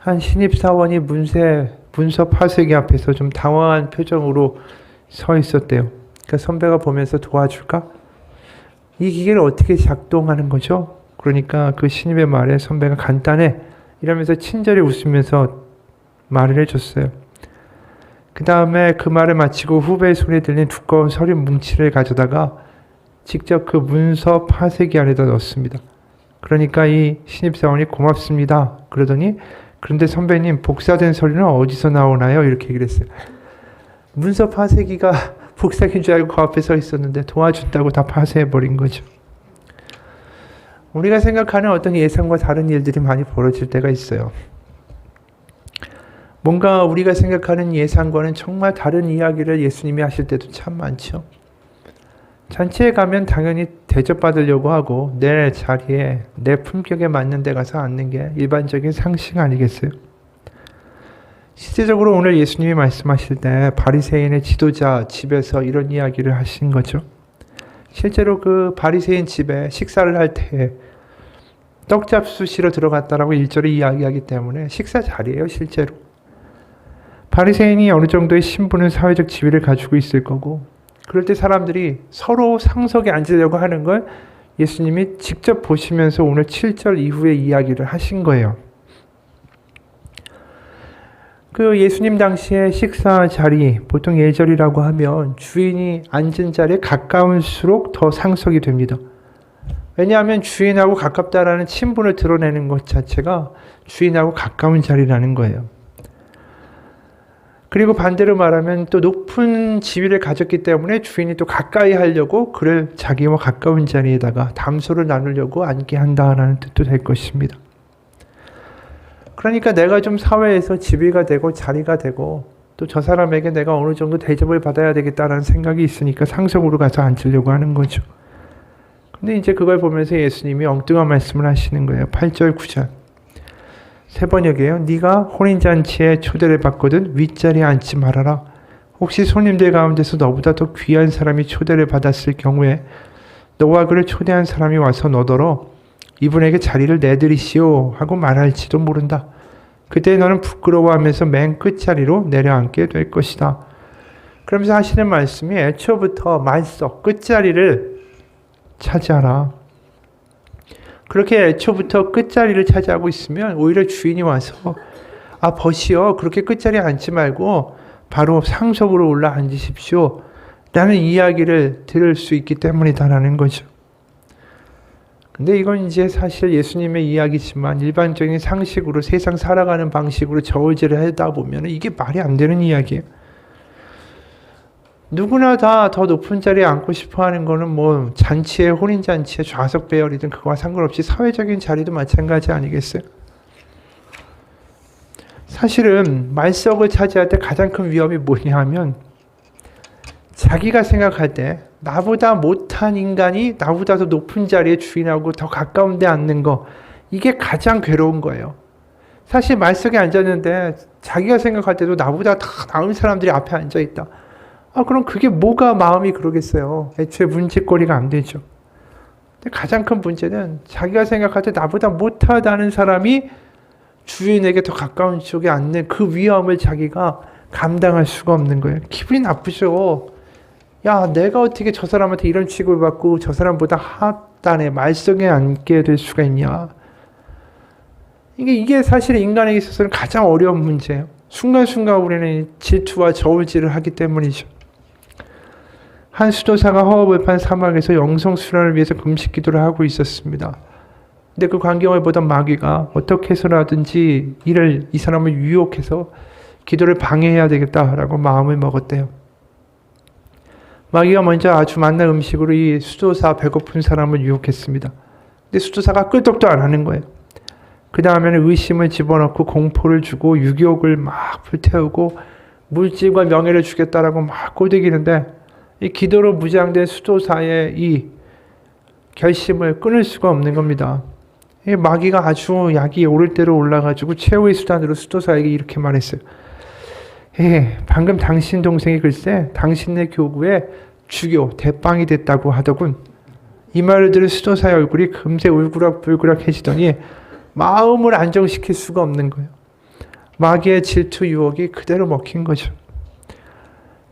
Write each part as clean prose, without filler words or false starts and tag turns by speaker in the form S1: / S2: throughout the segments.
S1: 한 신입사원이 문서 파쇄기 앞에서 좀 당황한 표정으로 서 있었대요. 그러니까 선배가 보면서 도와줄까? 이 기계를 어떻게 작동하는 거죠? 그러니까 그 신입의 말에 선배가 간단해 이러면서 친절히 웃으면서 말을 해줬어요. 그 다음에 그 말을 마치고 후배의 손에 들린 두꺼운 서류 뭉치를 가져다가 직접 그 문서 파쇄기 안에다 넣었습니다. 그러니까 이 신입사원이 고맙습니다. 그러더니 그런데 선배님 복사된 서류는 어디서 나오나요? 이렇게 얘기를 했어요. 문서 파쇄기가 복사기인 줄 알고 그 앞에 서 있었는데 도와준다고 다 파쇄해버린 거죠. 우리가 생각하는 어떤 예상과 다른 일들이 많이 벌어질 때가 있어요. 뭔가 우리가 생각하는 예상과는 정말 다른 이야기를 예수님이 하실 때도 참 많죠. 잔치에 가면 당연히 대접받으려고 하고 내 자리에 내 품격에 맞는 데 가서 앉는 게 일반적인 상식 아니겠어요? 실제적으로 오늘 예수님이 말씀하실 때 바리새인의 지도자 집에서 이런 이야기를 하신 거죠. 실제로 그 바리새인 집에 식사를 할 때 떡잡수시러 들어갔다라고 1절에 이야기하기 때문에 식사 자리예요, 실제로. 바리새인이 어느 정도의 신분은 사회적 지위를 가지고 있을 거고 그럴 때 사람들이 서로 상석에 앉으려고 하는 걸 예수님이 직접 보시면서 오늘 7절 이후에 이야기를 하신 거예요. 그 예수님 당시의 식사 자리, 보통 예절이라고 하면 주인이 앉은 자리에 가까울수록 더 상석이 됩니다. 왜냐하면 주인하고 가깝다라는 친분을 드러내는 것 자체가 주인하고 가까운 자리라는 거예요. 그리고 반대로 말하면 또 높은 지위를 가졌기 때문에 주인이 또 가까이 하려고 그를 자기와 가까운 자리에다가 담소를 나누려고 앉게 한다라는 뜻도 될 것입니다. 그러니까 내가 좀 사회에서 지위가 되고 자리가 되고 또 저 사람에게 내가 어느 정도 대접을 받아야 되겠다라는 생각이 있으니까 상석으로 가서 앉으려고 하는 거죠. 근데 이제 그걸 보면서 예수님이 엉뚱한 말씀을 하시는 거예요. 8절 9절 세 번역이에요. 네가 혼인잔치에 초대를 받거든 윗자리에 앉지 말아라. 혹시 손님들 가운데서 너보다 더 귀한 사람이 초대를 받았을 경우에 너와 그를 초대한 사람이 와서 너더러 이분에게 자리를 내드리시오 하고 말할지도 모른다. 그때 너는 부끄러워하면서 맨 끝자리로 내려앉게 될 것이다. 그러면서 하시는 말씀이 애초부터 말석 끝자리를 차지하라. 그렇게 애초부터 끝자리를 차지하고 있으면 오히려 주인이 와서 버시요 그렇게 끝자리에 앉지 말고 바로 상석으로 올라 앉으십시오 라는 이야기를 들을 수 있기 때문이다라는 거죠. 근데 이건 이제 사실 예수님의 이야기지만 일반적인 상식으로 세상 살아가는 방식으로 저울질을 하다 보면 이게 말이 안 되는 이야기예요. 누구나 다 더 높은 자리에 앉고 싶어 하는 거는 뭐 잔치에 혼인잔치에 좌석 배열이든 그거와 상관없이 사회적인 자리도 마찬가지 아니겠어요? 사실은 말석을 차지할 때 가장 큰 위험이 뭐냐 하면 자기가 생각할 때 나보다 못한 인간이 나보다 더 높은 자리에 주인하고 더 가까운 데 앉는 거 이게 가장 괴로운 거예요. 사실 말석에 앉았는데 자기가 생각할 때도 나보다 더 나은 사람들이 앞에 앉아있다. 그럼 그게 뭐가 마음이 그러겠어요. 애초에 문제거리가 안 되죠. 근데 가장 큰 문제는 자기가 생각할 때 나보다 못하다는 사람이 주인에게 더 가까운 쪽에 앉는 그 위험을 자기가 감당할 수가 없는 거예요. 기분이 나쁘죠. 야, 내가 어떻게 저 사람한테 이런 취급을 받고 저 사람보다 하단에 말석에 앉게 될 수가 있냐. 이게 사실 인간에게 있어서는 가장 어려운 문제예요. 순간순간 우리는 질투와 저울질을 하기 때문이죠. 한 수도사가 허업을 판 사막에서 영성순환을 위해서 금식 기도를 하고 있었습니다. 근데 그 광경을 보던 마귀가 어떻게 해서라든지 이 사람을 유혹해서 기도를 방해해야 되겠다라고 마음을 먹었대요. 마귀가 먼저 아주 맛난 음식으로 이 수도사 배고픈 사람을 유혹했습니다. 근데 수도사가 끄떡도 안 하는 거예요. 그 다음에는 의심을 집어넣고 공포를 주고 유혹을 막 불태우고 물질과 명예를 주겠다라고 막 꼬드기는데 이 기도로 무장된 수도사의 이 결심을 끊을 수가 없는 겁니다. 이 마귀가 아주 약이 오를 대로 올라가지고 최후의 수단으로 수도사에게 이렇게 말했어요. 방금 당신 동생이 글쎄 당신네 교구에 주교 대빵이 됐다고 하더군. 이 말을 들은 수도사의 얼굴이 금세 울그락불그락해지더니 마음을 안정시킬 수가 없는 거예요. 마귀의 질투 유혹이 그대로 먹힌 거죠.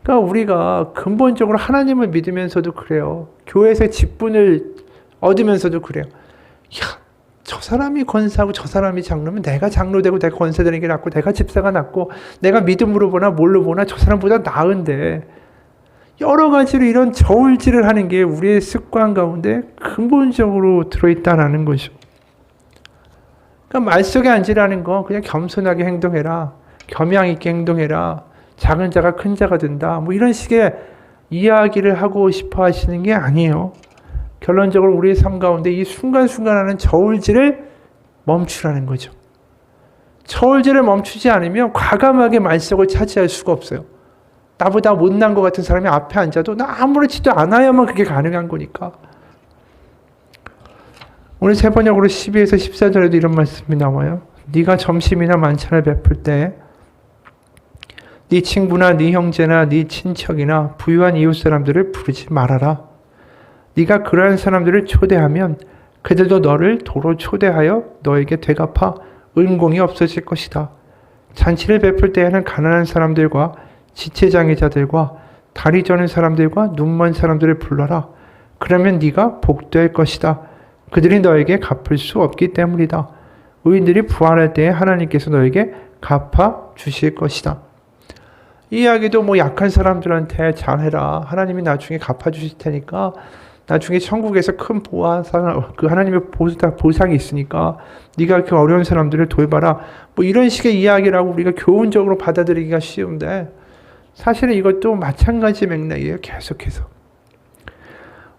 S1: 그러니까 우리가 근본적으로 하나님을 믿으면서도 그래요. 교회에서 직분을 얻으면서도 그래요. 야, 저 사람이 권사하고 저 사람이 장로면 내가 장로되고 내가 권사되는 게 낫고 내가 집사가 낫고 내가 믿음으로 보나 뭘로 보나 저 사람보다 나은데, 여러 가지로 이런 저울질을 하는 게 우리의 습관 가운데 근본적으로 들어있다는 거죠. 그러니까 말 속에 앉으라는 거 그냥 겸손하게 행동해라, 겸양 있게 행동해라, 작은 자가 큰 자가 된다, 뭐 이런 식의 이야기를 하고 싶어 하시는 게 아니에요. 결론적으로 우리의 삶 가운데 이 순간순간 하는 저울질을 멈추라는 거죠. 저울질을 멈추지 않으면 과감하게 말석을 차지할 수가 없어요. 나보다 못난 것 같은 사람이 앞에 앉아도 나 아무렇지도 않아야만 그게 가능한 거니까. 오늘 세 번역으로 12에서 14절에도 이런 말씀이 나와요. 네가 점심이나 만찬을 베풀 때 네 친구나 네 형제나 네 친척이나 부유한 이웃 사람들을 부르지 말아라. 네가 그러한 사람들을 초대하면 그들도 너를 도로 초대하여 너에게 되갚아 은공이 없어질 것이다. 잔치를 베풀 때에는 가난한 사람들과 지체장애자들과 다리 저는 사람들과 눈먼 사람들을 불러라. 그러면 네가 복될 것이다. 그들이 너에게 갚을 수 없기 때문이다. 의인들이 부활할 때에 하나님께서 너에게 갚아 주실 것이다. 이 이야기도 뭐 약한 사람들한테 잘해라. 하나님이 나중에 갚아 주실 테니까 나중에 천국에서 큰 그 하나님의 보상이 있으니까 네가 그 어려운 사람들을 돌봐라. 뭐 이런 식의 이야기라고 우리가 교훈적으로 받아들이기가 쉬운데, 사실은 이것도 마찬가지 맥락이에요. 계속해서.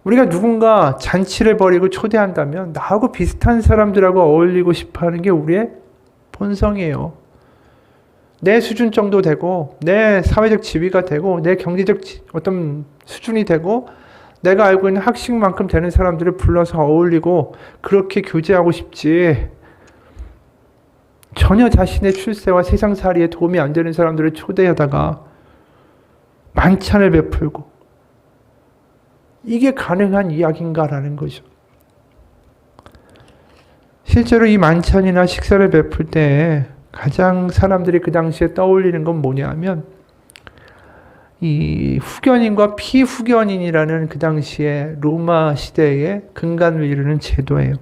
S1: 우리가 누군가 잔치를 벌이고 초대한다면 나하고 비슷한 사람들하고 어울리고 싶어하는 게 우리의 본성이에요. 내 수준 정도 되고 내 사회적 지위가 되고 내 경제적 어떤 수준이 되고 내가 알고 있는 학식만큼 되는 사람들을 불러서 어울리고 그렇게 교제하고 싶지, 전혀 자신의 출세와 세상살이에 도움이 안 되는 사람들을 초대하다가 만찬을 베풀고, 이게 가능한 이야기인가라는 거죠. 실제로 이 만찬이나 식사를 베풀 때 가장 사람들이 그 당시에 떠올리는 건 뭐냐 하면 이 후견인과 피후견인이라는 그 당시에 로마 시대의 근간을 이루는 제도예요.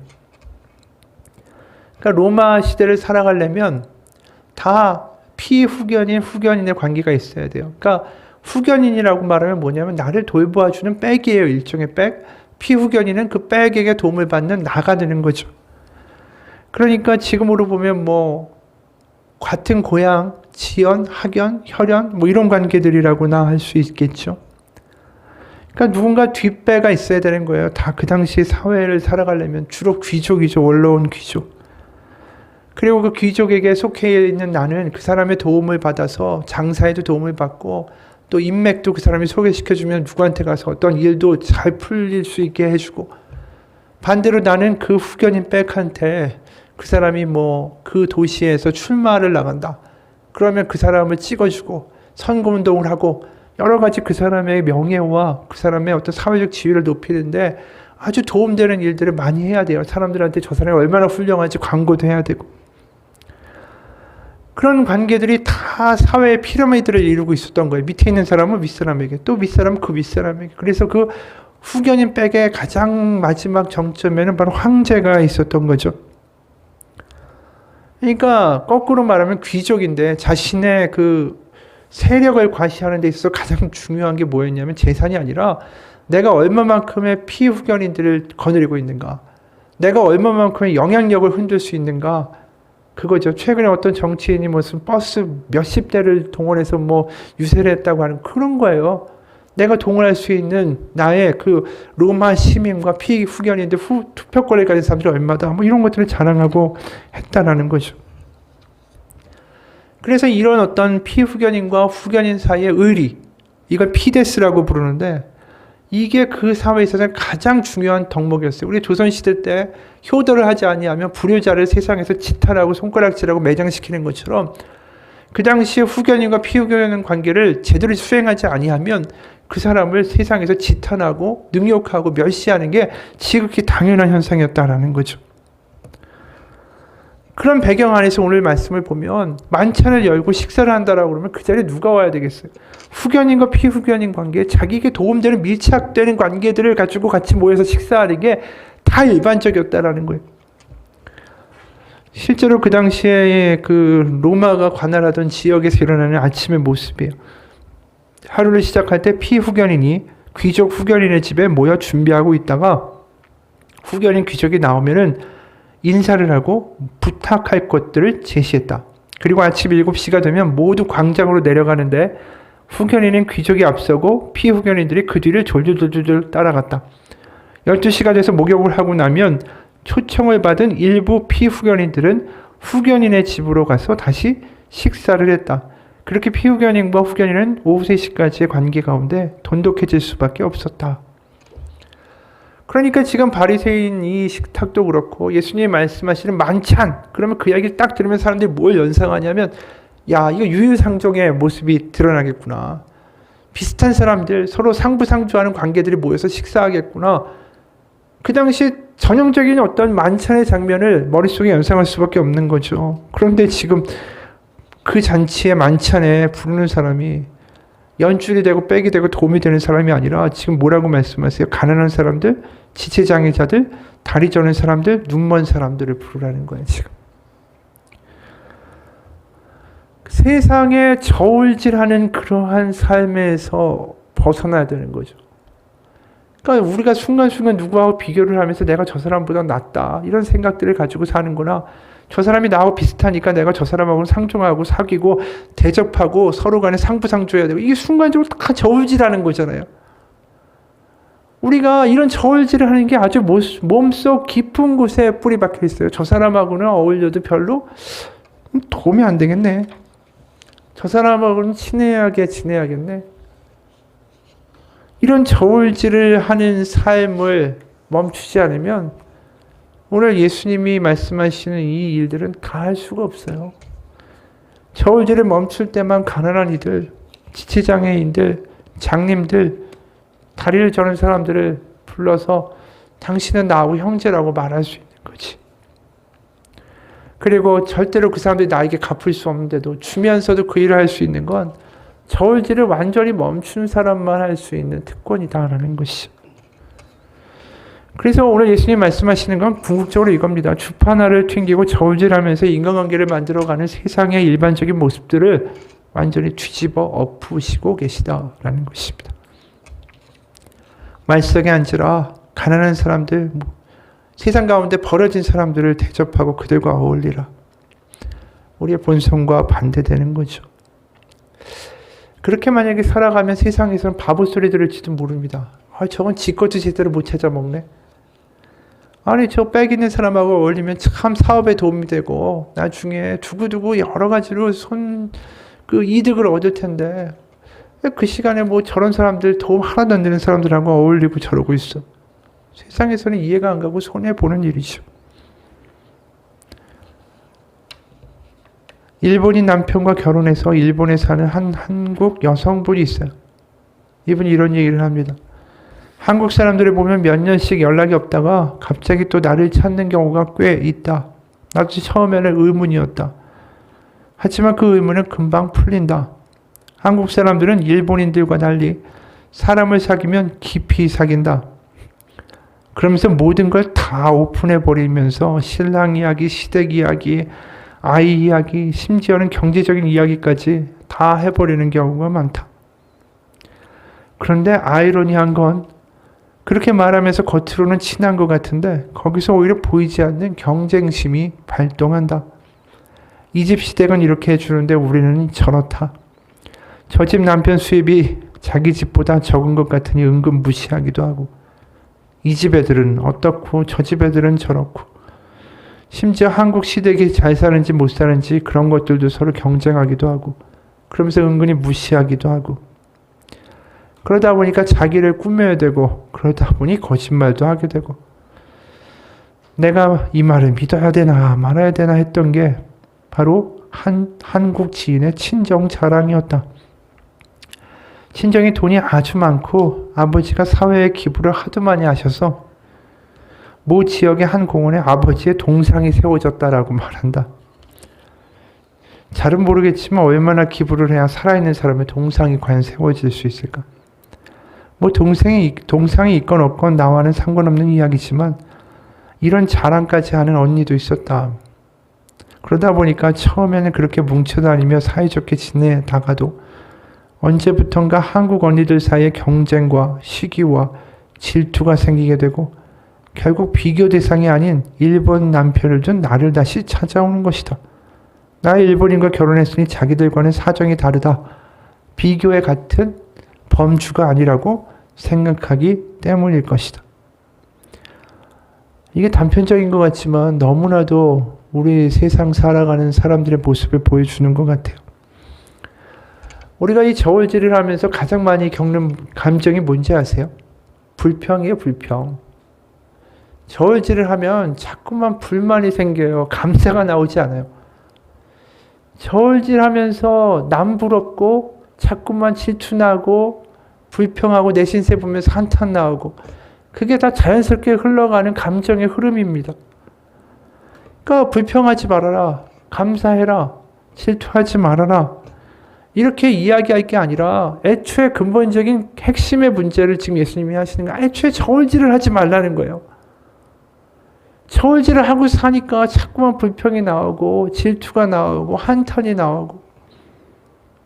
S1: 그러니까 로마 시대를 살아가려면 다 피후견인, 후견인의 관계가 있어야 돼요. 그러니까 후견인이라고 말하면 뭐냐면 나를 돌보아주는 백이에요. 일종의 백. 피후견인은 그 백에게 도움을 받는 나가 되는 거죠. 그러니까 지금으로 보면 뭐 같은 고향, 지연, 학연, 혈연 뭐 이런 관계들이라고나 할 수 있겠죠. 그러니까 누군가 뒷배가 있어야 되는 거예요. 다 그 당시 사회를 살아가려면 주로 귀족이죠. 올라온 귀족. 그리고 그 귀족에게 속해 있는 나는 그 사람의 도움을 받아서 장사에도 도움을 받고 또 인맥도 그 사람이 소개시켜주면 누구한테 가서 어떤 일도 잘 풀릴 수 있게 해주고, 반대로 나는 그 후견인 백한테 그 사람이 뭐 그 도시에서 출마를 나간다. 그러면 그 사람을 찍어주고 선거운동을 하고 여러 가지 그 사람의 명예와 그 사람의 어떤 사회적 지위를 높이는데 아주 도움되는 일들을 많이 해야 돼요. 사람들한테 저 사람이 얼마나 훌륭한지 광고도 해야 되고. 그런 관계들이 다 사회의 피라미드를 이루고 있었던 거예요. 밑에 있는 사람은 윗사람에게, 또 윗사람은 그 윗사람에게. 그래서 그 후견인 백의 가장 마지막 정점에는 바로 황제가 있었던 거죠. 그러니까 거꾸로 말하면 귀족인데 자신의 그 세력을 과시하는 데 있어서 가장 중요한 게 뭐였냐면 재산이 아니라 내가 얼마만큼의 피후견인들을 거느리고 있는가, 내가 얼마만큼의 영향력을 흔들 수 있는가, 그거죠. 최근에 어떤 정치인이 무슨 버스 몇십 대를 동원해서 뭐 유세를 했다고 하는 그런 거예요. 내가 동원할 수 있는 나의 그 로마 시민과 피후견인들 투표권을 가진 사람들이 얼마다, 뭐 이런 것들을 자랑하고 했다라는 거죠. 그래서 이런 어떤 피후견인과 후견인 사이의 의리, 이걸 피데스라고 부르는데, 이게 그 사회에 있어서 가장 중요한 덕목이었어요. 우리 조선시대 때 효도를 하지 아니하면 불효자를 세상에서 지탄하고 손가락질하고 매장시키는 것처럼 그 당시에 후견인과 피후견인 관계를 제대로 수행하지 아니하면 그 사람을 세상에서 지탄하고 능욕하고 멸시하는 게 지극히 당연한 현상이었다라는 거죠. 그런 배경 안에서 오늘 말씀을 보면 만찬을 열고 식사를 한다라고 그러면 그 자리에 누가 와야 되겠어요? 후견인과 피후견인 관계, 자기에게 도움되는 밀착되는 관계들을 가지고 같이 모여서 식사하는 게 다 일반적이었다라는 거예요. 실제로 그 당시에 그 로마가 관할하던 지역에서 일어나는 아침의 모습이에요. 하루를 시작할 때 피후견인이 귀족 후견인의 집에 모여 준비하고 있다가 후견인 귀족이 나오면은 인사를 하고 부탁할 것들을 제시했다. 그리고 아침 7시가 되면 모두 광장으로 내려가는데 후견인은 귀족이 앞서고 피후견인들이 그 뒤를 졸졸졸졸 따라갔다. 12시가 돼서 목욕을 하고 나면 초청을 받은 일부 피후견인들은 후견인의 집으로 가서 다시 식사를 했다. 그렇게 피후견인과 후견인은 오후 3시까지의 관계 가운데 돈독해질 수밖에 없었다. 그러니까 지금 바리새인 이 식탁도 그렇고 예수님이 말씀하시는 만찬, 그러면 그 이야기를 딱 들으면 사람들이 뭘 연상하냐면 야, 이거 유유상종의 모습이 드러나겠구나. 비슷한 사람들, 서로 상부상조하는 관계들이 모여서 식사하겠구나. 그 당시 전형적인 어떤 만찬의 장면을 머릿속에 연상할 수밖에 없는 거죠. 그런데 지금 그 잔치의 만찬에 부르는 사람이 연줄이 되고 백이 되고 도움이 되는 사람이 아니라 지금 뭐라고 말씀하세요? 가난한 사람들, 지체장애자들, 다리 저는 사람들, 눈먼 사람들을 부르라는 거예요. 지금 세상에 저울질하는 그러한 삶에서 벗어나야 되는 거죠. 그러니까 우리가 순간순간 누구하고 비교를 하면서 내가 저 사람보다 낫다 이런 생각들을 가지고 사는 거나 저 사람이 나하고 비슷하니까 내가 저 사람하고는 상종하고 사귀고 대접하고 서로 간에 상부상조해야 되고 이게 순간적으로 다 저울질하는 거잖아요. 우리가 이런 저울질을 하는 게 아주 몸속 깊은 곳에 뿌리 박혀 있어요. 저 사람하고는 어울려도 별로 도움이 안 되겠네. 저 사람하고는 친해야게 지내야겠네. 이런 저울질을 하는 삶을 멈추지 않으면 오늘 예수님이 말씀하시는 이 일들은 다 할 수가 없어요. 저울질을 멈출 때만 가난한 이들, 지체장애인들, 장님들, 다리를 저는 사람들을 불러서 당신은 나하고 형제라고 말할 수 있는 거지. 그리고 절대로 그 사람들이 나에게 갚을 수 없는데도 주면서도 그 일을 할 수 있는 건 저울질을 완전히 멈춘 사람만 할 수 있는 특권이다라는 것이. 그래서 오늘 예수님 말씀하시는 건 궁극적으로 이겁니다. 주파나를 튕기고 저울질하면서 인간관계를 만들어가는 세상의 일반적인 모습들을 완전히 뒤집어 엎으시고 계시다라는 것입니다. 말석에 앉으라. 가난한 사람들, 세상 가운데 버려진 사람들을 대접하고 그들과 어울리라. 우리의 본성과 반대되는 거죠. 그렇게 만약에 살아가면 세상에서는 바보 소리 들을지도 모릅니다. 저건 지 것도 제대로 못 찾아 먹네. 아니 저 빽 있는 사람하고 어울리면 참 사업에 도움이 되고 나중에 두고두고 여러 가지로 이득을 얻을 텐데 그 시간에 뭐 저런 사람들 도움 하나도 안 되는 사람들하고 어울리고 저러고 있어. 세상에서는 이해가 안 가고 손해보는 일이죠. 일본인 남편과 결혼해서 일본에 사는 한 한국 여성분이 있어요. 이분이 이런 얘기를 합니다. 한국 사람들을 보면 몇 년씩 연락이 없다가 갑자기 또 나를 찾는 경우가 꽤 있다. 나도 처음에는 의문이었다. 하지만 그 의문은 금방 풀린다. 한국 사람들은 일본인들과 달리 사람을 사귀면 깊이 사귄다. 그러면서 모든 걸 다 오픈해버리면서 신랑 이야기, 시댁 이야기, 아이 이야기, 심지어는 경제적인 이야기까지 다 해버리는 경우가 많다. 그런데 아이러니한 건 그렇게 말하면서 겉으로는 친한 것 같은데 거기서 오히려 보이지 않는 경쟁심이 발동한다. 이 집 시댁은 이렇게 해주는데 우리는 저렇다. 저 집 남편 수입이 자기 집보다 적은 것 같으니 은근 무시하기도 하고 이 집 애들은 어떻고 저 집 애들은 저렇고 심지어 한국 시댁이 잘 사는지 못 사는지 그런 것들도 서로 경쟁하기도 하고 그러면서 은근히 무시하기도 하고 그러다 보니까 자기를 꾸며야 되고 그러다 보니 거짓말도 하게 되고 내가 이 말을 믿어야 되나 말아야 되나 했던 게 바로 한국 지인의 친정 자랑이었다. 친정이 돈이 아주 많고 아버지가 사회에 기부를 하도 많이 하셔서 모 지역의 한 공원에 아버지의 동상이 세워졌다라고 말한다. 잘은 모르겠지만 얼마나 기부를 해야 살아있는 사람의 동상이 과연 세워질 수 있을까? 뭐 동상이 있건 없건 나와는 상관없는 이야기지만 이런 자랑까지 하는 언니도 있었다. 그러다 보니까 처음에는 그렇게 뭉쳐다니며 사이좋게 지내다가도 언제부턴가 한국 언니들 사이에 경쟁과 시기와 질투가 생기게 되고 결국 비교 대상이 아닌 일본 남편을 둔 나를 다시 찾아오는 것이다. 나 일본인과 결혼했으니 자기들과는 사정이 다르다. 비교의 같은 범주가 아니라고 생각하기 때문일 것이다. 이게 단편적인 것 같지만 너무나도 우리 세상 살아가는 사람들의 모습을 보여주는 것 같아요. 우리가 이 저울질을 하면서 가장 많이 겪는 감정이 뭔지 아세요? 불평이에요, 불평. 저울질을 하면 자꾸만 불만이 생겨요. 감사가 나오지 않아요. 저울질 하면서 남 부럽고 자꾸만 질투나고 불평하고 내 신세 보면서 한탄 나오고 그게 다 자연스럽게 흘러가는 감정의 흐름입니다. 그러니까 불평하지 말아라. 감사해라. 질투하지 말아라. 이렇게 이야기할 게 아니라 애초에 근본적인 핵심의 문제를 지금 예수님이 하시는 거예요. 애초에 저울질을 하지 말라는 거예요. 저울질을 하고 사니까 자꾸만 불평이 나오고 질투가 나오고 한탄이 나오고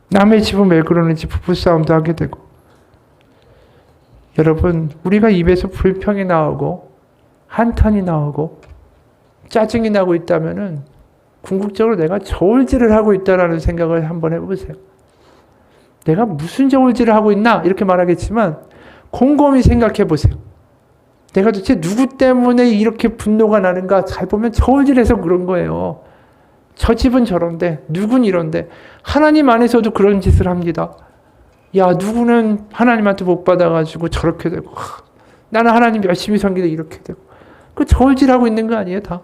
S1: 남의 집은 왜 그러는지 부부싸움도 하게 되고 여러분 우리가 입에서 불평이 나오고 한탄이 나오고 짜증이 나고 있다면은 궁극적으로 내가 저울질을 하고 있다라는 생각을 한번 해보세요. 내가 무슨 저울질을 하고 있나 이렇게 말하겠지만 곰곰이 생각해 보세요. 내가 도대체 누구 때문에 이렇게 분노가 나는가 잘 보면 저울질해서 그런 거예요. 저 집은 저런데 누군 이런데 하나님 안에서도 그런 짓을 합니다. 야 누구는 하나님한테 못 받아가지고 저렇게 되고 나는 하나님 열심히 섬기는데 이렇게 되고 그 저울질하고 있는 거 아니에요 다.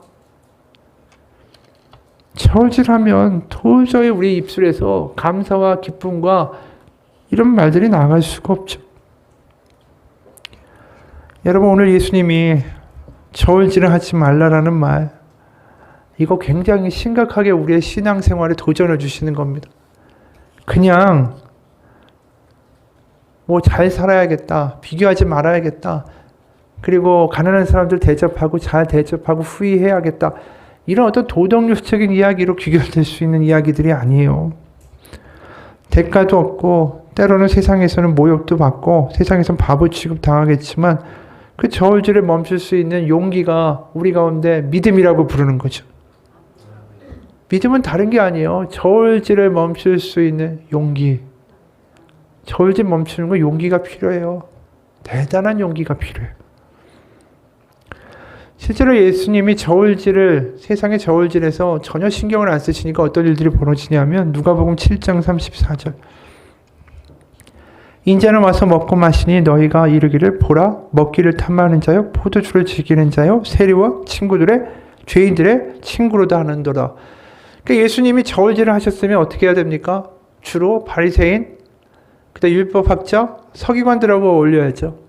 S1: 저울질하면 도저히 우리 입술에서 감사와 기쁨과 이런 말들이 나갈 수가 없죠. 여러분 오늘 예수님이 저울질을 하지 말라라는 말 이거 굉장히 심각하게 우리의 신앙생활에 도전을 주시는 겁니다. 그냥 뭐 잘 살아야겠다. 비교하지 말아야겠다. 그리고 가난한 사람들 대접하고 잘 대접하고 후의해야겠다. 이런 어떤 도덕률적인 이야기로 귀결될 수 있는 이야기들이 아니에요. 대가도 없고 때로는 세상에서는 모욕도 받고 세상에서는 바보 취급 당하겠지만 그 저울질을 멈출 수 있는 용기가 우리 가운데 믿음이라고 부르는 거죠. 믿음은 다른 게 아니에요. 저울질을 멈출 수 있는 용기. 저울질 멈추는 건 용기가 필요해요. 대단한 용기가 필요해요. 실제로 예수님이 세상의 저울질에서 전혀 신경을 안 쓰시니까 어떤 일들이 벌어지냐면 누가복음 7장 34절 인자는 와서 먹고 마시니 너희가 이르기를 보라 먹기를 탐하는 자요 포도주를 즐기는 자요 세리와 죄인들의 친구로다 하는도다. 그러니까 예수님이 저울질을 하셨으면 어떻게 해야 됩니까? 주로 바리새인, 그다음 율법학자, 서기관들하고 어울려야죠.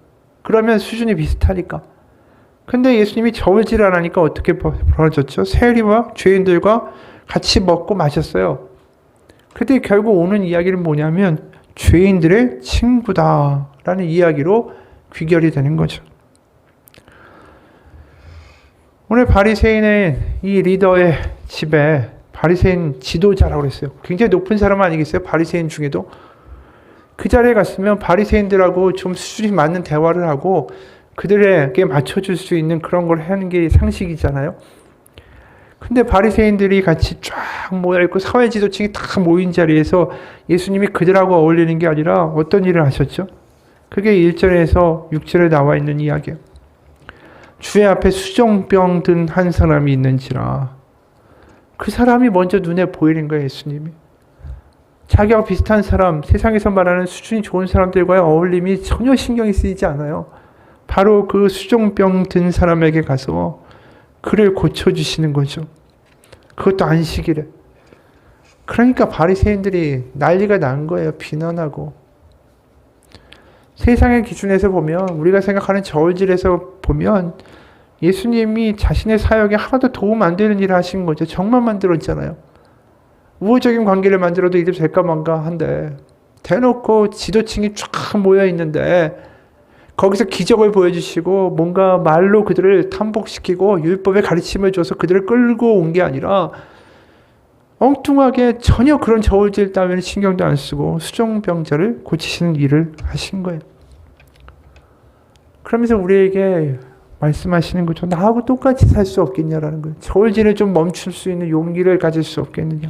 S1: 그러면 수준이 비슷하니까. 근데 예수님이 저울질을 안 하니까 어떻게 벌어졌죠? 세리와 죄인들과 같이 먹고 마셨어요. 근데 결국 오는 이야기는 뭐냐면 죄인들의 친구다라는 이야기로 귀결이 되는 거죠. 오늘 바리새인의 이 리더의 집에 바리새인 지도자라고 그랬어요. 굉장히 높은 사람 아니겠어요? 바리새인 중에도. 그 자리에 갔으면 바리새인들하고 좀 수준이 맞는 대화를 하고 그들에게 맞춰줄 수 있는 그런 걸 하는 게 상식이잖아요. 근데 바리새인들이 같이 쫙 모여있고 사회 지도층이 다 모인 자리에서 예수님이 그들하고 어울리는 게 아니라 어떤 일을 하셨죠? 그게 1절에서 6절에 나와 있는 이야기예요. 주의 앞에 수종병 든 한 사람이 있는지라. 그 사람이 먼저 눈에 보이는 거예요, 예수님이. 자기와 비슷한 사람, 세상에서 말하는 수준이 좋은 사람들과의 어울림이 전혀 신경이 쓰이지 않아요. 바로 그 수종병 든 사람에게 가서 그를 고쳐주시는 거죠. 그것도 안식일에. 그러니까 바리새인들이 난리가 난 거예요. 비난하고. 세상의 기준에서 보면 우리가 생각하는 저울질에서 보면 예수님이 자신의 사역에 하나도 도움 안 되는 일을 하신 거죠. 정만 만들었잖아요. 우호적인 관계를 만들어도 이들 될까 말까 한데 대놓고 지도층이 쫙 모여 있는데 거기서 기적을 보여주시고 뭔가 말로 그들을 탐복시키고 율법의 가르침을 줘서 그들을 끌고 온 게 아니라 엉뚱하게 전혀 그런 저울질 따위는 신경도 안 쓰고 수종병자를 고치시는 일을 하신 거예요. 그러면서 우리에게 말씀하시는 거죠. 나하고 똑같이 살 수 없겠냐라는 거예요. 저울질을 좀 멈출 수 있는 용기를 가질 수 없겠느냐.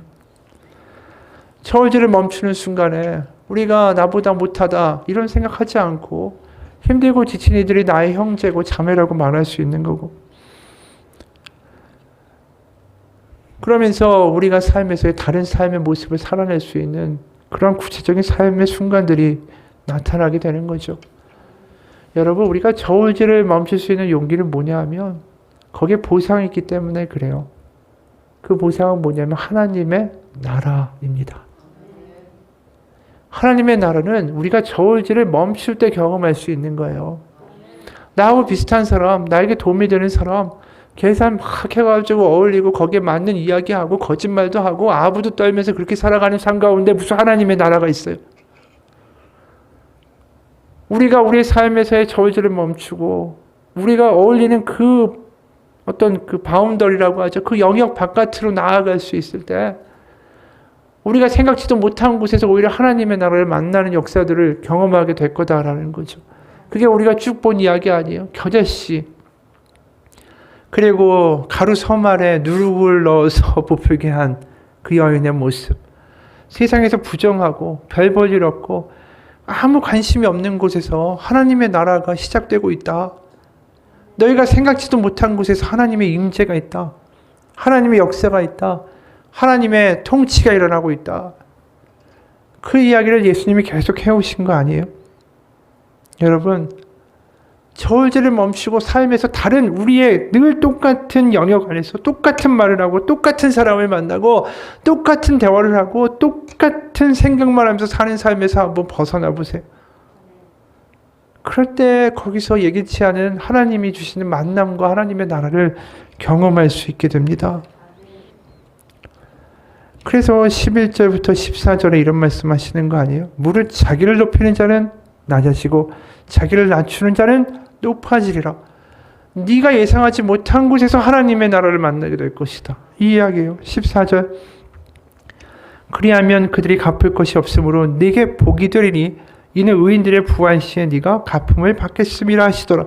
S1: 저울질을 멈추는 순간에 우리가 나보다 못하다 이런 생각하지 않고 힘들고 지친 이들이 나의 형제고 자매라고 말할 수 있는 거고, 그러면서 우리가 삶에서의 다른 삶의 모습을 살아낼 수 있는 그런 구체적인 삶의 순간들이 나타나게 되는 거죠. 여러분, 우리가 저울질을 멈출 수 있는 용기는 뭐냐 하면 거기에 보상이 있기 때문에 그래요. 그 보상은 뭐냐면 하나님의 나라입니다. 하나님의 나라는 우리가 저울질을 멈출 때 경험할 수 있는 거예요. 나하고 비슷한 사람, 나에게 도움이 되는 사람, 계산 막 해가지고 어울리고 거기에 맞는 이야기하고 거짓말도 하고 아부도 떨면서 그렇게 살아가는 삶 가운데 무슨 하나님의 나라가 있어요. 우리가 우리의 삶에서의 저울질을 멈추고 우리가 어울리는 그 어떤 그 바운더리라고 하죠. 그 영역 바깥으로 나아갈 수 있을 때 우리가 생각지도 못한 곳에서 오히려 하나님의 나라를 만나는 역사들을 경험하게 될 거다라는 거죠. 그게 우리가 쭉 본 이야기 아니에요. 겨자씨 그리고 가루 섬 아래 누룩을 넣어서 부풀게 한 그 여인의 모습. 세상에서 부정하고 별 볼 일 없고 아무 관심이 없는 곳에서 하나님의 나라가 시작되고 있다. 너희가 생각지도 못한 곳에서 하나님의 임재가 있다. 하나님의 역사가 있다. 하나님의 통치가 일어나고 있다. 그 이야기를 예수님이 계속 해오신 거 아니에요? 여러분, 저울질을 멈추고 삶에서 다른 우리의 늘 똑같은 영역 안에서 똑같은 말을 하고 똑같은 사람을 만나고 똑같은 대화를 하고 똑같은 생각만 하면서 사는 삶에서 한번 벗어나 보세요. 그럴 때 거기서 예기치 않은 하나님이 주시는 만남과 하나님의 나라를 경험할 수 있게 됩니다. 그래서 11절부터 14절에 이런 말씀 하시는 거 아니에요? 무릇 자기를 높이는 자는 낮아지고 자기를 낮추는 자는 높아지리라. 네가 예상하지 못한 곳에서 하나님의 나라를 만나게 될 것이다. 이 이야기예요. 14절. 그리하면 그들이 갚을 것이 없으므로 네게 복이 되리니 이는 의인들의 부활 시에 네가 갚음을 받겠음이라 하시더라.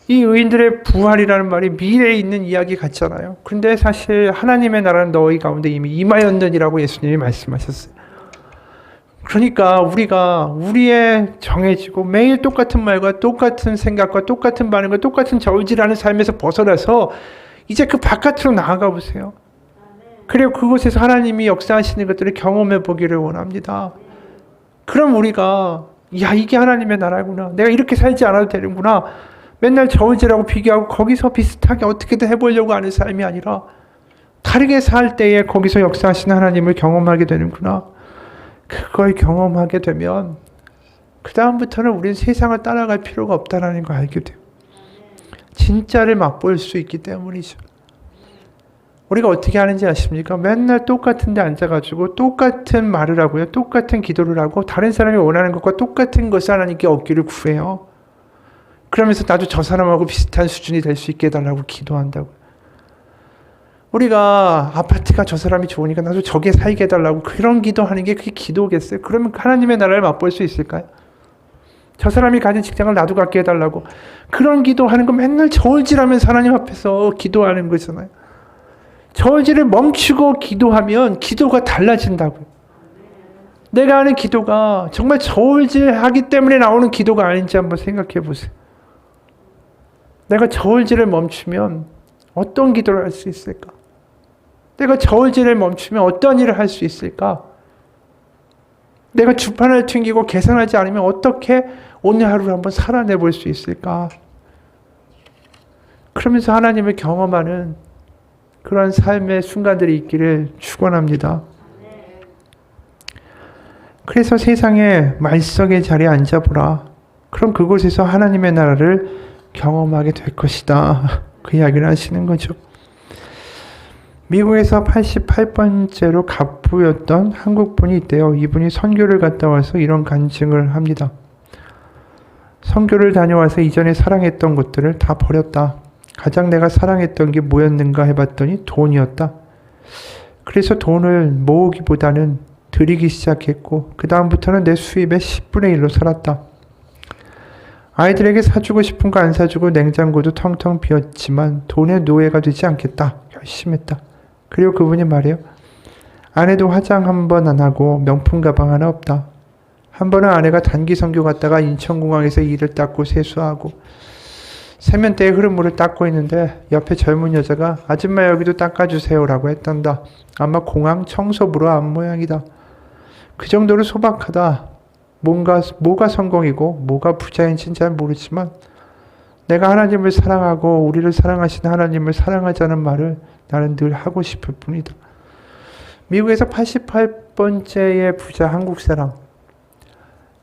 S1: 이 의인들의 부활이라는 말이 미래에 있는 이야기 같잖아요. 근데 사실 하나님의 나라는 너희 가운데 이미 임하였느니라고 예수님이 말씀하셨어요. 그러니까 우리가 우리의 정해지고 매일 똑같은 말과 똑같은 생각과 똑같은 반응과 똑같은 저울질하는 삶에서 벗어나서 이제 그 바깥으로 나아가 보세요. 그리고 그곳에서 하나님이 역사하시는 것들을 경험해 보기를 원합니다. 그럼 우리가 야, 이게 하나님의 나라구나. 내가 이렇게 살지 않아도 되는구나. 맨날 저울질하고 비교하고 거기서 비슷하게 어떻게든 해보려고 하는 삶이 아니라 다르게 살 때에 거기서 역사하시는 하나님을 경험하게 되는구나. 그걸 경험하게 되면 그 다음부터는 우리는 세상을 따라갈 필요가 없다는 걸 알게 돼요. 진짜를 맛볼 수 있기 때문이죠. 우리가 어떻게 하는지 아십니까? 맨날 똑같은 데 앉아가지고 똑같은 말을 하고요. 똑같은 기도를 하고 다른 사람이 원하는 것과 똑같은 것을 하나님께 얻기를 구해요. 그러면서 나도 저 사람하고 비슷한 수준이 될 수 있게 해달라고 기도한다고. 우리가 아파트가 저 사람이 좋으니까 나도 저게 살게 해달라고 그런 기도하는 게 그게 기도겠어요? 그러면 하나님의 나라를 맛볼 수 있을까요? 저 사람이 가진 직장을 나도 갖게 해달라고 그런 기도하는 거 맨날 저울질하면서 하나님 앞에서 기도하는 거잖아요. 저울질을 멈추고 기도하면 기도가 달라진다고요. 내가 하는 기도가 정말 저울질하기 때문에 나오는 기도가 아닌지 한번 생각해 보세요. 내가 저울질을 멈추면 어떤 기도를 할 수 있을까? 내가 저울질을 멈추면 어떤 일을 할 수 있을까? 내가 주판을 튕기고 계산하지 않으면 어떻게 오늘 하루를 한번 살아내볼 수 있을까? 그러면서 하나님을 경험하는 그런 삶의 순간들이 있기를 축원합니다. 그래서 세상의 말석의 자리에 앉아보라. 그럼 그곳에서 하나님의 나라를 경험하게 될 것이다. 그 이야기를 하시는 거죠. 미국에서 88번째로 갑부였던 한국분이 있대요. 이분이 선교를 갔다 와서 이런 간증을 합니다. 선교를 다녀와서 이전에 사랑했던 것들을 다 버렸다. 가장 내가 사랑했던 게 뭐였는가 해봤더니 돈이었다. 그래서 돈을 모으기보다는 드리기 시작했고 그 다음부터는 내 수입의 10분의 1로 살았다. 아이들에게 사주고 싶은 거 안 사주고 냉장고도 텅텅 비었지만 돈의 노예가 되지 않겠다. 결심했다. 그리고 그분이 말해요. 아내도 화장 한 번 안 하고 명품 가방 하나 없다. 한 번은 아내가 단기 선교 갔다가 인천공항에서 이를 닦고 세수하고 세면대에 흐름물을 닦고 있는데 옆에 젊은 여자가 아줌마 여기도 닦아주세요 라고 했단다. 아마 공항 청소부로 안 모양이다. 그 정도로 소박하다. 뭐가 성공이고 뭐가 부자인지는 잘 모르지만 내가 하나님을 사랑하고 우리를 사랑하시는 하나님을 사랑하자는 말을 나는 늘 하고 싶을 뿐이다. 미국에서 88번째의 부자 한국 사람.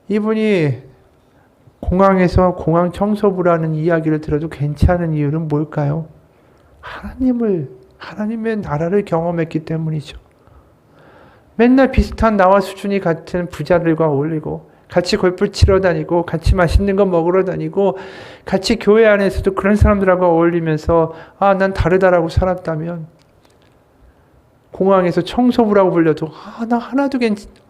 S1: 이분이 공항에서 공항 청소부라는 이야기를 들어도 괜찮은 이유는 뭘까요? 하나님의 나라를 경험했기 때문이죠. 맨날 비슷한 나와 수준이 같은 부자들과 어울리고 같이 골프 치러 다니고 같이 맛있는 거 먹으러 다니고 같이 교회 안에서도 그런 사람들하고 어울리면서 난 다르다라고 살았다면 공항에서 청소부라고 불려도 나 하나도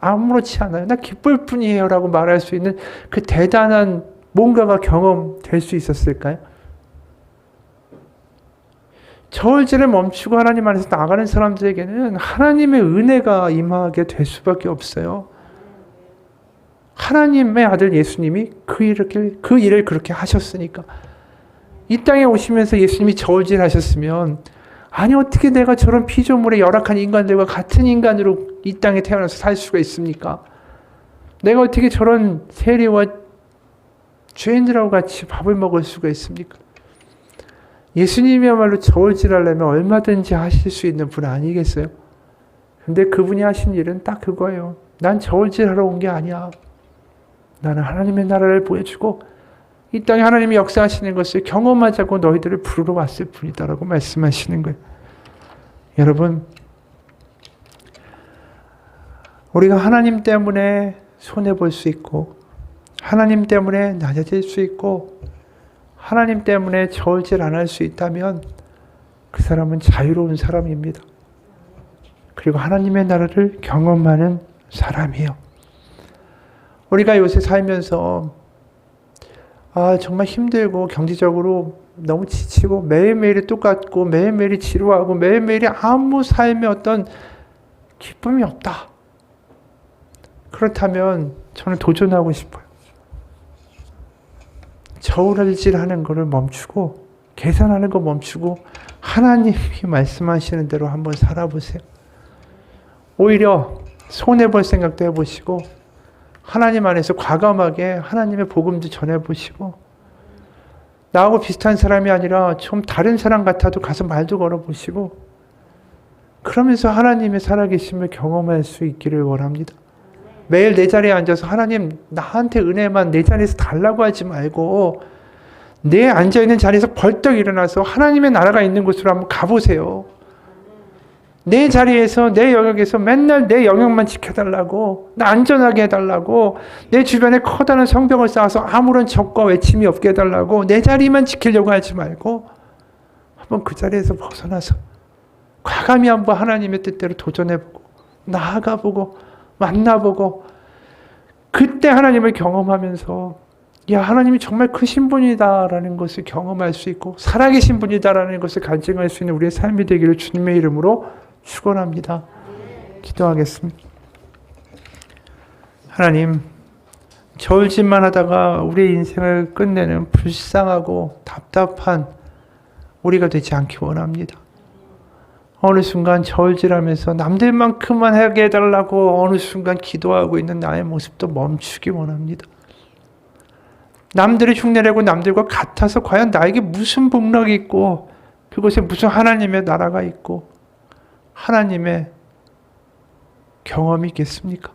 S1: 아무렇지 않아요. 나 기쁠 뿐이에요 라고 말할 수 있는 그 대단한 뭔가가 경험될 수 있었을까요? 저울질을 멈추고 하나님 안에서 나가는 사람들에게는 하나님의 은혜가 임하게 될 수밖에 없어요. 하나님의 아들 예수님이 그 일을 그렇게 하셨으니까. 이 땅에 오시면서 예수님이 저울질 하셨으면 아니 어떻게 내가 저런 피조물의 열악한 인간들과 같은 인간으로 이 땅에 태어나서 살 수가 있습니까? 내가 어떻게 저런 세리와 죄인들하고 같이 밥을 먹을 수가 있습니까? 예수님이야말로 저울질 하려면 얼마든지 하실 수 있는 분 아니겠어요? 근데 그분이 하신 일은 딱 그거예요. 난 저울질 하러 온 게 아니야. 나는 하나님의 나라를 보여주고 이 땅에 하나님이 역사하시는 것을 경험하자고 너희들을 부르러 왔을 뿐이다라고 말씀하시는 거예요. 여러분, 우리가 하나님 때문에 손해볼 수 있고 하나님 때문에 낮아질 수 있고 하나님 때문에 저울질 안 할 수 있다면 그 사람은 자유로운 사람입니다. 그리고 하나님의 나라를 경험하는 사람이에요. 우리가 요새 살면서 정말 힘들고 경제적으로 너무 지치고 매일매일이 똑같고 매일매일이 지루하고 매일매일이 아무 삶의 어떤 기쁨이 없다. 그렇다면 저는 도전하고 싶어요. 저울질하는 것을 멈추고 계산하는 거 멈추고 하나님이 말씀하시는 대로 한번 살아보세요. 오히려 손해볼 생각도 해보시고 하나님 안에서 과감하게 하나님의 복음도 전해보시고 나하고 비슷한 사람이 아니라 좀 다른 사람 같아도 가서 말도 걸어보시고 그러면서 하나님의 살아계심을 경험할 수 있기를 원합니다. 매일 내 자리에 앉아서 하나님 나한테 은혜만 내 자리에서 달라고 하지 말고 내 앉아있는 자리에서 벌떡 일어나서 하나님의 나라가 있는 곳으로 한번 가보세요. 내 자리에서 내 영역에서 맨날 내 영역만 지켜달라고 나 안전하게 해달라고 내 주변에 커다란 성벽을 쌓아서 아무런 적과 외침이 없게 해달라고 내 자리만 지키려고 하지 말고 한번 그 자리에서 벗어나서 과감히 한번 하나님의 뜻대로 도전해보고 나아가보고 만나보고 그때 하나님을 경험하면서 야 하나님이 정말 크신 분이다라는 것을 경험할 수 있고 살아계신 분이다라는 것을 간증할 수 있는 우리의 삶이 되기를 주님의 이름으로 축원합니다. 기도하겠습니다. 하나님, 저울질만 하다가 우리의 인생을 끝내는 불쌍하고 답답한 우리가 되지 않기 원합니다. 어느 순간 저울질하면서 남들만큼만 하게 해달라고 어느 순간 기도하고 있는 나의 모습도 멈추기 원합니다. 남들이 흉내내고 남들과 같아서 과연 나에게 무슨 복락이 있고 그곳에 무슨 하나님의 나라가 있고 하나님의 경험이 있겠습니까?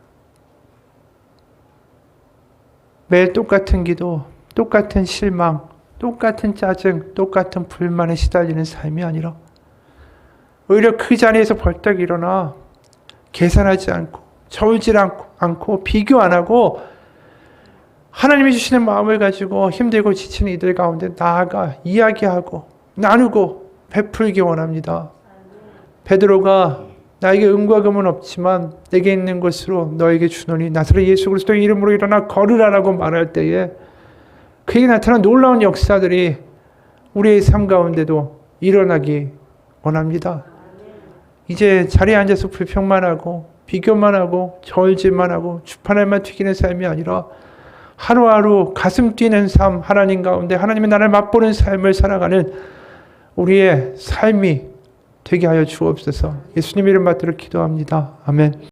S1: 매일 똑같은 기도, 똑같은 실망, 똑같은 짜증, 똑같은 불만에 시달리는 삶이 아니라 오히려 그 자리에서 벌떡 일어나 계산하지 않고 저울질 않고 비교 안 하고 하나님이 주시는 마음을 가지고 힘들고 지치는 이들 가운데 나아가 이야기하고 나누고 베풀기 원합니다. 베드로가 나에게 은과 금은 없지만 내게 있는 것으로 너에게 주노니 나사렛 예수 그리스도의 이름으로 일어나 걸으라라고 말할 때에 그에게 나타난 놀라운 역사들이 우리의 삶 가운데도 일어나기 원합니다. 이제 자리에 앉아서 불평만 하고 비교만 하고 저울질만 하고 주판알만 튀기는 삶이 아니라 하루하루 가슴 뛰는 삶, 하나님 가운데 하나님의 나라를 맛보는 삶을 살아가는 우리의 삶이 되게 하여 주옵소서. 예수님 이름 받들어 기도합니다. 아멘.